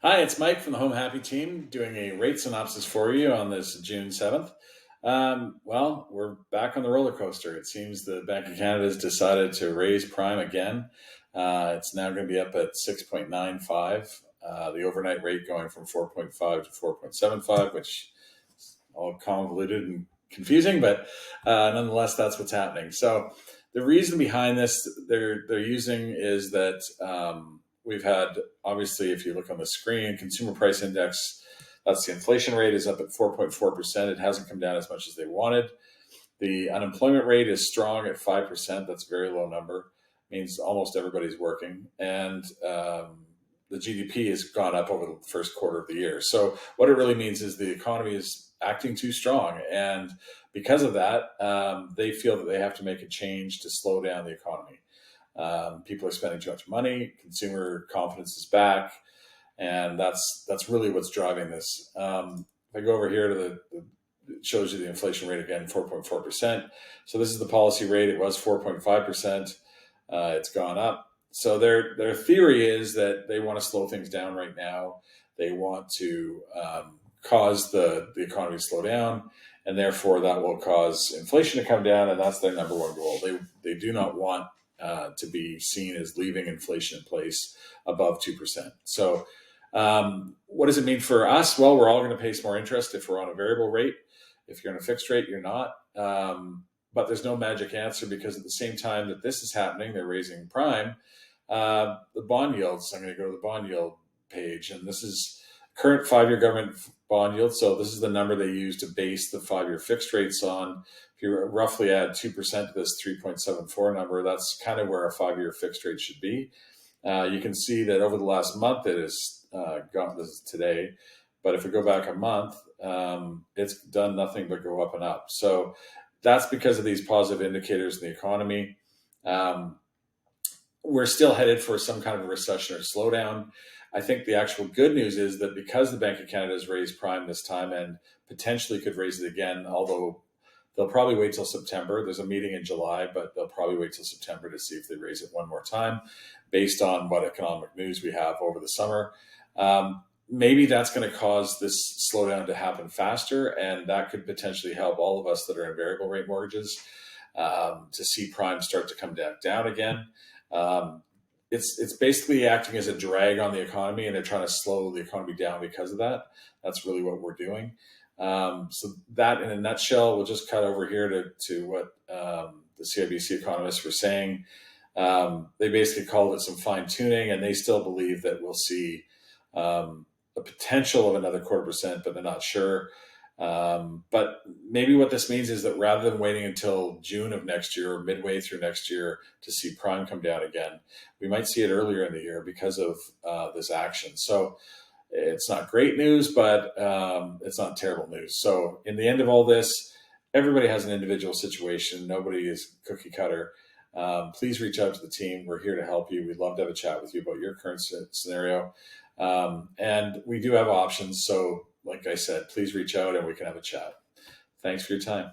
Hi, it's Mike from the HomeHappy team doing a rate synopsis for you on this June 7th. We're back on the roller coaster. It seems the Bank of Canada has decided to raise prime again. It's now going to be up at 6.95. The overnight rate going from 4.5 to 4.75, which is all convoluted and confusing, but nonetheless, that's what's happening. So the reason behind this they're using is that we've had, obviously, if you look on the screen, consumer price index, that's the inflation rate, is up at 4.4%. It hasn't come down as much as they wanted. The unemployment rate is strong at 5%. That's a very low number. Means almost everybody's working. And the GDP has gone up over the first quarter of the year. So what it really means is the economy is acting too strong. And because of that, they feel that they have to make a change to slow down the economy. People are spending too much money. Consumer confidence is back, and that's really what's driving this. If I go over here to it shows you the inflation rate again, 4.4%. So this is the policy rate. It was 4.5%. It's gone up. So their theory is that they want to slow things down right now. They want to cause the economy to slow down, and therefore that will cause inflation to come down, and that's their number one goal. They do not want to be seen as leaving inflation in place above 2%. So what does it mean for us? Well, we're all going to pay some more interest if we're on a variable rate. If you're on a fixed rate, you're not. But there's no magic answer, because at the same time that this is happening, they're raising prime. The bond yields, I'm going to go to the bond yield page, and this is current 5-year government bond yield. So this is the number they use to base the 5-year fixed rates on. If you roughly add 2% to this 3.74 number, that's kind of where a 5-year fixed rate should be. You can see that over the last month, it has gone, this is today, but if we go back a month, it's done nothing but go up and up. So that's because of these positive indicators in the economy. We're still headed for some kind of a recession or slowdown. I think the actual good news is that because the Bank of Canada has raised prime this time and potentially could raise it again, although they'll probably wait till September. There's a meeting in July, but they'll probably wait till September to see if they raise it one more time based on what economic news we have over the summer. Maybe that's going to cause this slowdown to happen faster, and that could potentially help all of us that are in variable rate mortgages to see prime start to come down again. It's basically acting as a drag on the economy, and they're trying to slow the economy down because of that. That's really what we're doing. So that, in a nutshell, we'll just cut over here to what the CIBC economists were saying. They basically called it some fine tuning, and they still believe that we'll see a potential of another 0.25%, but they're not sure. But maybe what this means is that rather than waiting until June of next year or midway through next year to see prime come down again, we might see it earlier in the year because of this action. So it's not great news, but it's not terrible news. So in the end of all this, everybody has an individual situation. Nobody is cookie cutter. Please reach out to the team. We're here to help you. We'd love to have a chat with you about your current scenario. And we do have options. So like I said, please reach out and we can have a chat. Thanks for your time.